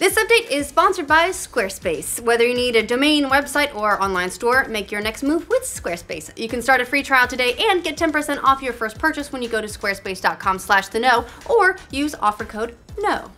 This update is sponsored by Squarespace. Whether you need a domain, website, or online store, make your next move with Squarespace. You can start a free trial today and get 10% off your first purchase when you go to squarespace.com/theknow or use offer code KNOW.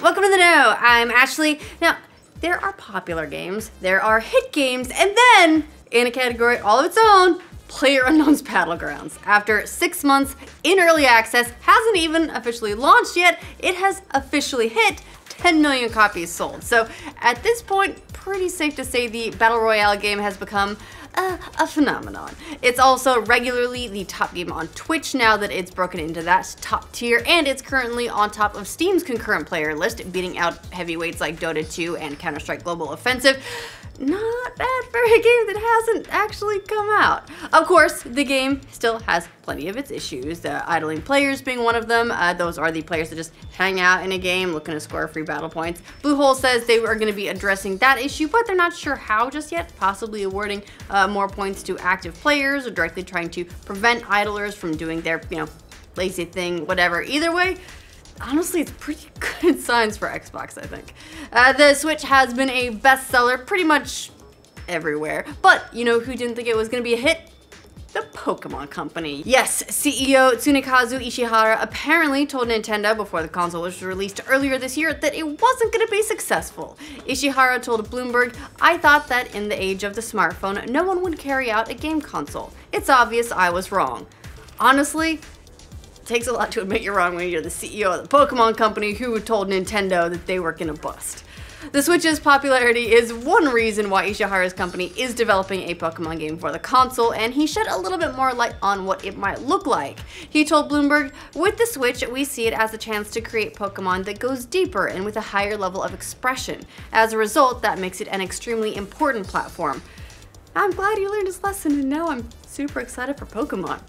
Welcome to The Know. I'm Ashley. Now, there are popular games, there are hit games, and then, in a category all of its own, PlayerUnknown's Battlegrounds. After 6 months in early access, hasn't even officially launched yet, it has officially hit 10 million copies sold. So at this point, pretty safe to say the Battle Royale game has become a phenomenon. It's also regularly the top game on Twitch now that it's broken into that top tier, and it's currently on top of Steam's concurrent player list, beating out heavyweights like Dota 2 and Counter-Strike Global Offensive. Not bad for a game that hasn't actually come out. Of course, the game still has plenty of its issues, idling players being one of them. Those are the players that just hang out in a game looking to score free battle points. Bluehole says they are going to be addressing that issue, but they're not sure how just yet, possibly awarding more points to active players or directly trying to prevent idlers from doing their, lazy thing, whatever. Either way, honestly, it's pretty good signs for Xbox, I think. The Switch has been a bestseller pretty much everywhere, but you know who didn't think it was going to be a hit? The Pokemon Company. Yes, CEO Tsunekazu Ishihara apparently told Nintendo before the console was released earlier this year that it wasn't going to be successful. Ishihara told Bloomberg, "I thought that in the age of the smartphone, no one would carry out a game console. It's obvious I was wrong." Honestly, it takes a lot to admit you're wrong when you're the CEO of the Pokemon Company who told Nintendo that they were gonna bust. The Switch's popularity is one reason why Ishihara's company is developing a Pokemon game for the console, and he shed a little bit more light on what it might look like. He told Bloomberg, "With the Switch, we see it as a chance to create Pokemon that goes deeper and with a higher level of expression. As a result, that makes it an extremely important platform." I'm glad he learned his lesson, and now I'm super excited for Pokemon.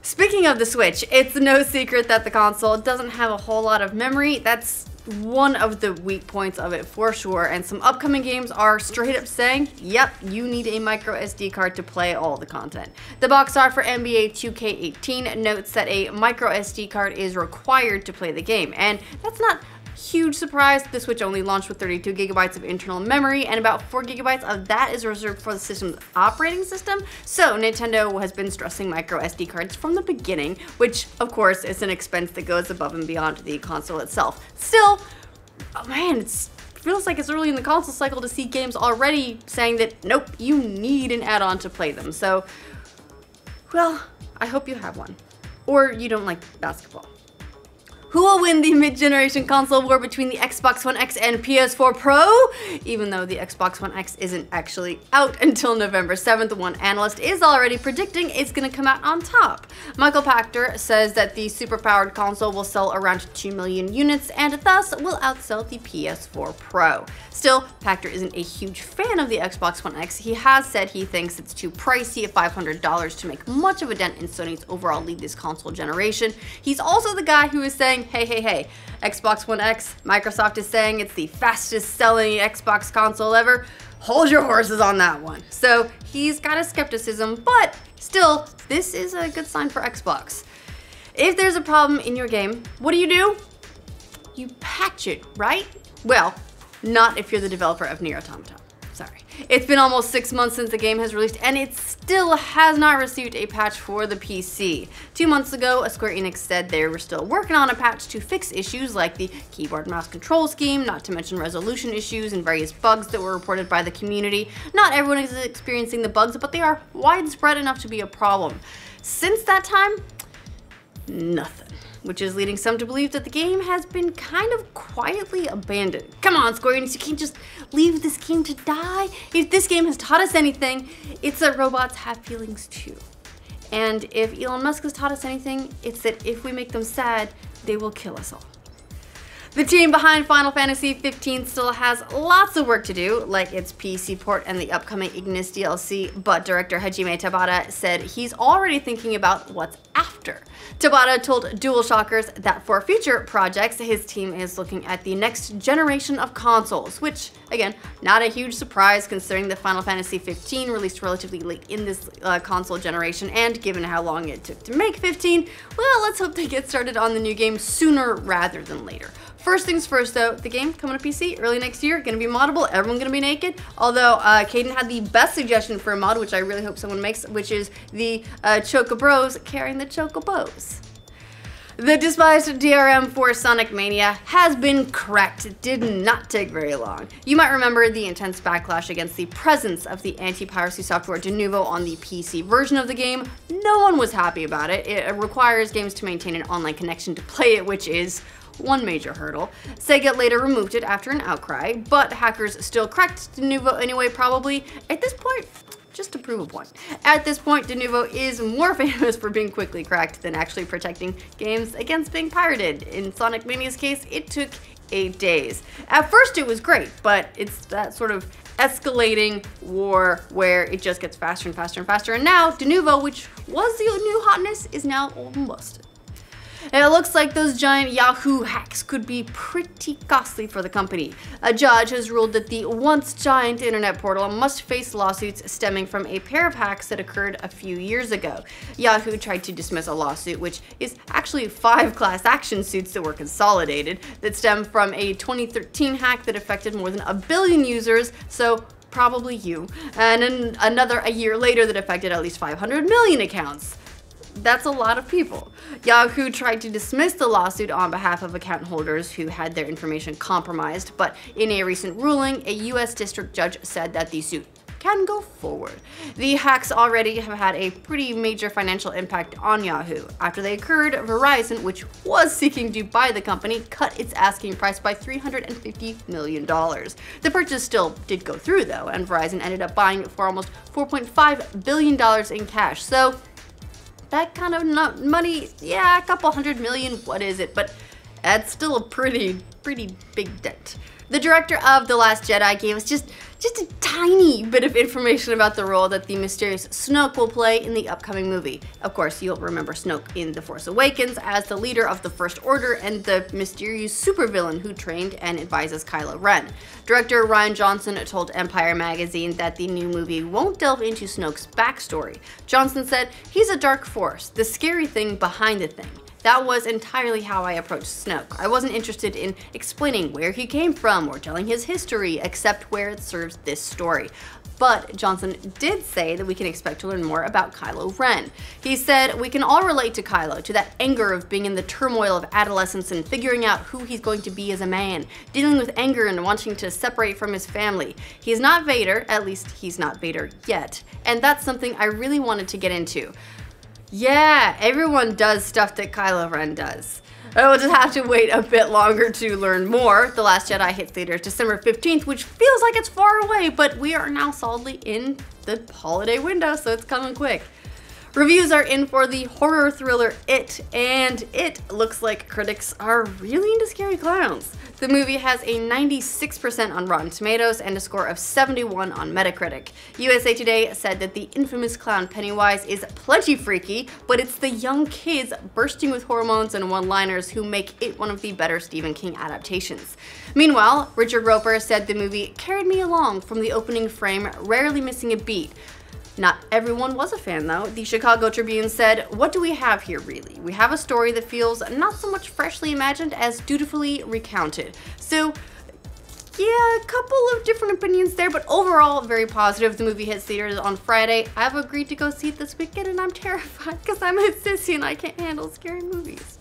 Speaking of the Switch, it's no secret that the console doesn't have a whole lot of memory. That's one of the weak points of it for sure, and some upcoming games are straight up saying, yep, you need a microSD card to play all the content. The box art for NBA 2K18 notes that a microSD card is required to play the game, and that's not huge surprise. The Switch only launched with 32 gigabytes of internal memory, and about 4 gigabytes of that is reserved for the system's operating system. So Nintendo has been stressing micro SD cards from the beginning, which of course is an expense that goes above and beyond the console itself. Still, oh man, it feels like it's early in the console cycle to see games already saying that, nope, you need an add-on to play them. So, well, I hope you have one. Or you don't like basketball. Who will win the mid-generation console war between the Xbox One X and PS4 Pro? Even though the Xbox One X isn't actually out until November 7th, one analyst is already predicting it's going to come out on top. Michael Pachter says that the super-powered console will sell around 2 million units and thus will outsell the PS4 Pro. Still, Pachter isn't a huge fan of the Xbox One X. He has said he thinks it's too pricey at $500 to make much of a dent in Sony's overall lead this console generation. He's also the guy who is saying, hey, Xbox One X, Microsoft is saying it's the fastest selling Xbox console ever. Hold your horses on that one. So he's got a skepticism, but still, this is a good sign for Xbox. If there's a problem in your game, what do? You patch it, right? Well, not if you're the developer of Nier Automata. Sorry. It's been almost 6 months since the game has released, and it still has not received a patch for the PC. 2 months ago, Square Enix said they were still working on a patch to fix issues like the keyboard mouse control scheme, not to mention resolution issues and various bugs that were reported by the community. Not everyone is experiencing the bugs, but they are widespread enough to be a problem. Since that time, nothing. Which is leading some to believe that the game has been kind of quietly abandoned. Come on, Square Enix, you can't just leave this game to die. If this game has taught us anything, it's that robots have feelings too. And if Elon Musk has taught us anything, it's that if we make them sad, they will kill us all. The team behind Final Fantasy 15 still has lots of work to do, like its PC port and the upcoming Ignis DLC, but director Hajime Tabata said he's already thinking about what's after. Tabata told DualShockers that for future projects, his team is looking at the next generation of consoles, which, again, not a huge surprise considering that Final Fantasy 15 released relatively late in this console generation, and given how long it took to make 15, well, let's hope they get started on the new game sooner rather than later. First things first though, the game coming to PC early next year, gonna be moddable, everyone gonna be naked. Although Caden had the best suggestion for a mod, which I really hope someone makes, which is the Chocobros carrying the Chocobos. The despised DRM for Sonic Mania has been cracked. It did not take very long. You might remember the intense backlash against the presence of the anti-piracy software Denuvo on the PC version of the game. No one was happy about it. It requires games to maintain an online connection to play it, which is one major hurdle. SEGA later removed it after an outcry, but hackers still cracked Denuvo anyway, probably. At this point, just to prove a point. At this point, Denuvo is more famous for being quickly cracked than actually protecting games against being pirated. In Sonic Mania's case, it took 8 days. At first it was great, but it's that sort of escalating war where it just gets faster and faster and faster, and now Denuvo, which was the new hotness, is now old and busted. And it looks like those giant Yahoo hacks could be pretty costly for the company. A judge has ruled that the once giant internet portal must face lawsuits stemming from a pair of hacks that occurred a few years ago. Yahoo tried to dismiss a lawsuit, which is actually 5 class action suits that were consolidated, that stem from a 2013 hack that affected more than 1 billion users, so probably you, and then another a year later that affected at least 500 million accounts. That's a lot of people. Yahoo tried to dismiss the lawsuit on behalf of account holders who had their information compromised, but in a recent ruling, a US district judge said that the suit can go forward. The hacks already have had a pretty major financial impact on Yahoo. After they occurred, Verizon, which was seeking to buy the company, cut its asking price by $350 million. The purchase still did go through though, and Verizon ended up buying it for almost $4.5 billion in cash. So that kind of money, yeah, a couple $100 million, what is it? But that's still a pretty big dent. The director of The Last Jedi gave us just a tiny bit of information about the role that the mysterious Snoke will play in the upcoming movie. Of course, you'll remember Snoke in The Force Awakens as the leader of the First Order and the mysterious supervillain who trained and advises Kylo Ren. Director Rian Johnson told Empire magazine that the new movie won't delve into Snoke's backstory. Johnson said, "He's a dark force, the scary thing behind the thing. That was entirely how I approached Snoke. I wasn't interested in explaining where he came from or telling his history, except where it serves this story." But Johnson did say that we can expect to learn more about Kylo Ren. He said, "We can all relate to Kylo, to that anger of being in the turmoil of adolescence and figuring out who he's going to be as a man, dealing with anger and wanting to separate from his family. He's not Vader, at least he's not Vader yet, and that's something I really wanted to get into." Yeah, everyone does stuff that Kylo Ren does. I will just have to wait a bit longer to learn more. The Last Jedi hits theaters December 15th, which feels like it's far away, but we are now solidly in the holiday window, so it's coming quick. Reviews are in for the horror thriller It, and it looks like critics are really into scary clowns. The movie has a 96% on Rotten Tomatoes and a score of 71 on Metacritic. USA Today said that the infamous clown Pennywise is plenty freaky, but it's the young kids bursting with hormones and one-liners who make it one of the better Stephen King adaptations. Meanwhile, Richard Roeper said the movie carried me along from the opening frame, rarely missing a beat. Not everyone was a fan though. The Chicago Tribune said, "What do we have here really? We have a story that feels not so much freshly imagined as dutifully recounted." So yeah, a couple of different opinions there, but overall very positive. The movie hits theaters on Friday. I've agreed to go see it this weekend and I'm terrified because I'm a sissy and I can't handle scary movies.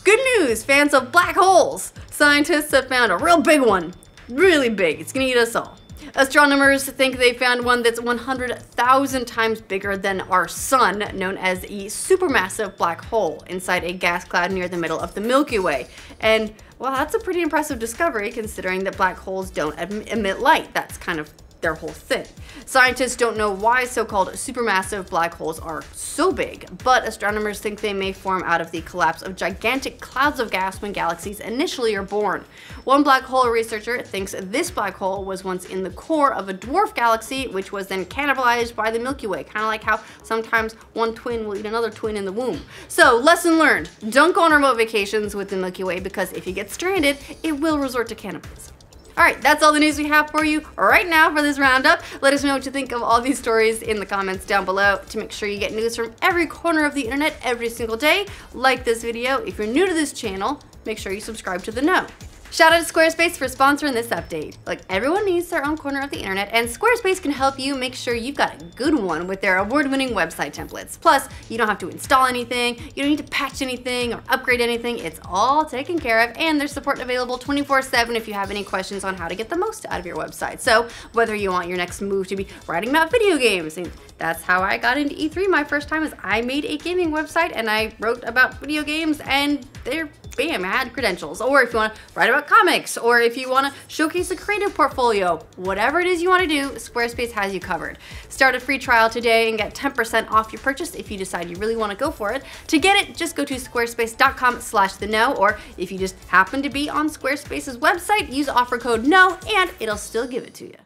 Good news, fans of black holes. Scientists have found a real big one. Really big. It's gonna eat us all. Astronomers think they found one that's 100,000 times bigger than our sun, known as a supermassive black hole inside a gas cloud near the middle of the Milky Way. And well, that's a pretty impressive discovery considering that black holes don't emit light. That's kind of their whole thing. Scientists don't know why so-called supermassive black holes are so big, but astronomers think they may form out of the collapse of gigantic clouds of gas when galaxies initially are born. One black hole researcher thinks this black hole was once in the core of a dwarf galaxy, which was then cannibalized by the Milky Way, kind of like how sometimes one twin will eat another twin in the womb. So, lesson learned, don't go on remote vacations with the Milky Way because if you get stranded, it will resort to cannibalism. Alright, that's all the news we have for you right now for this roundup. Let us know what you think of all these stories in the comments down below. To make sure you get news from every corner of the internet every single day, like this video. If you're new to this channel, make sure you subscribe to The Know. Shout out to Squarespace for sponsoring this update. Look, everyone needs their own corner of the internet, and Squarespace can help you make sure you've got a good one with their award-winning website templates. Plus, you don't have to install anything, you don't need to patch anything or upgrade anything. It's all taken care of, and there's support available 24/7 if you have any questions on how to get the most out of your website. So whether you want your next move to be writing about video games, and that's how I got into E3 my first time, is I made a gaming website and I wrote about video games, and they're bam, I had credentials. Or if you want to write about comics, or if you want to showcase a creative portfolio, whatever it is you want to do, Squarespace has you covered. Start a free trial today and get 10% off your purchase if you decide you really want to go for it. To get it, just go to squarespace.com/theknow, or if you just happen to be on Squarespace's website, use offer code KNOW and it'll still give it to you.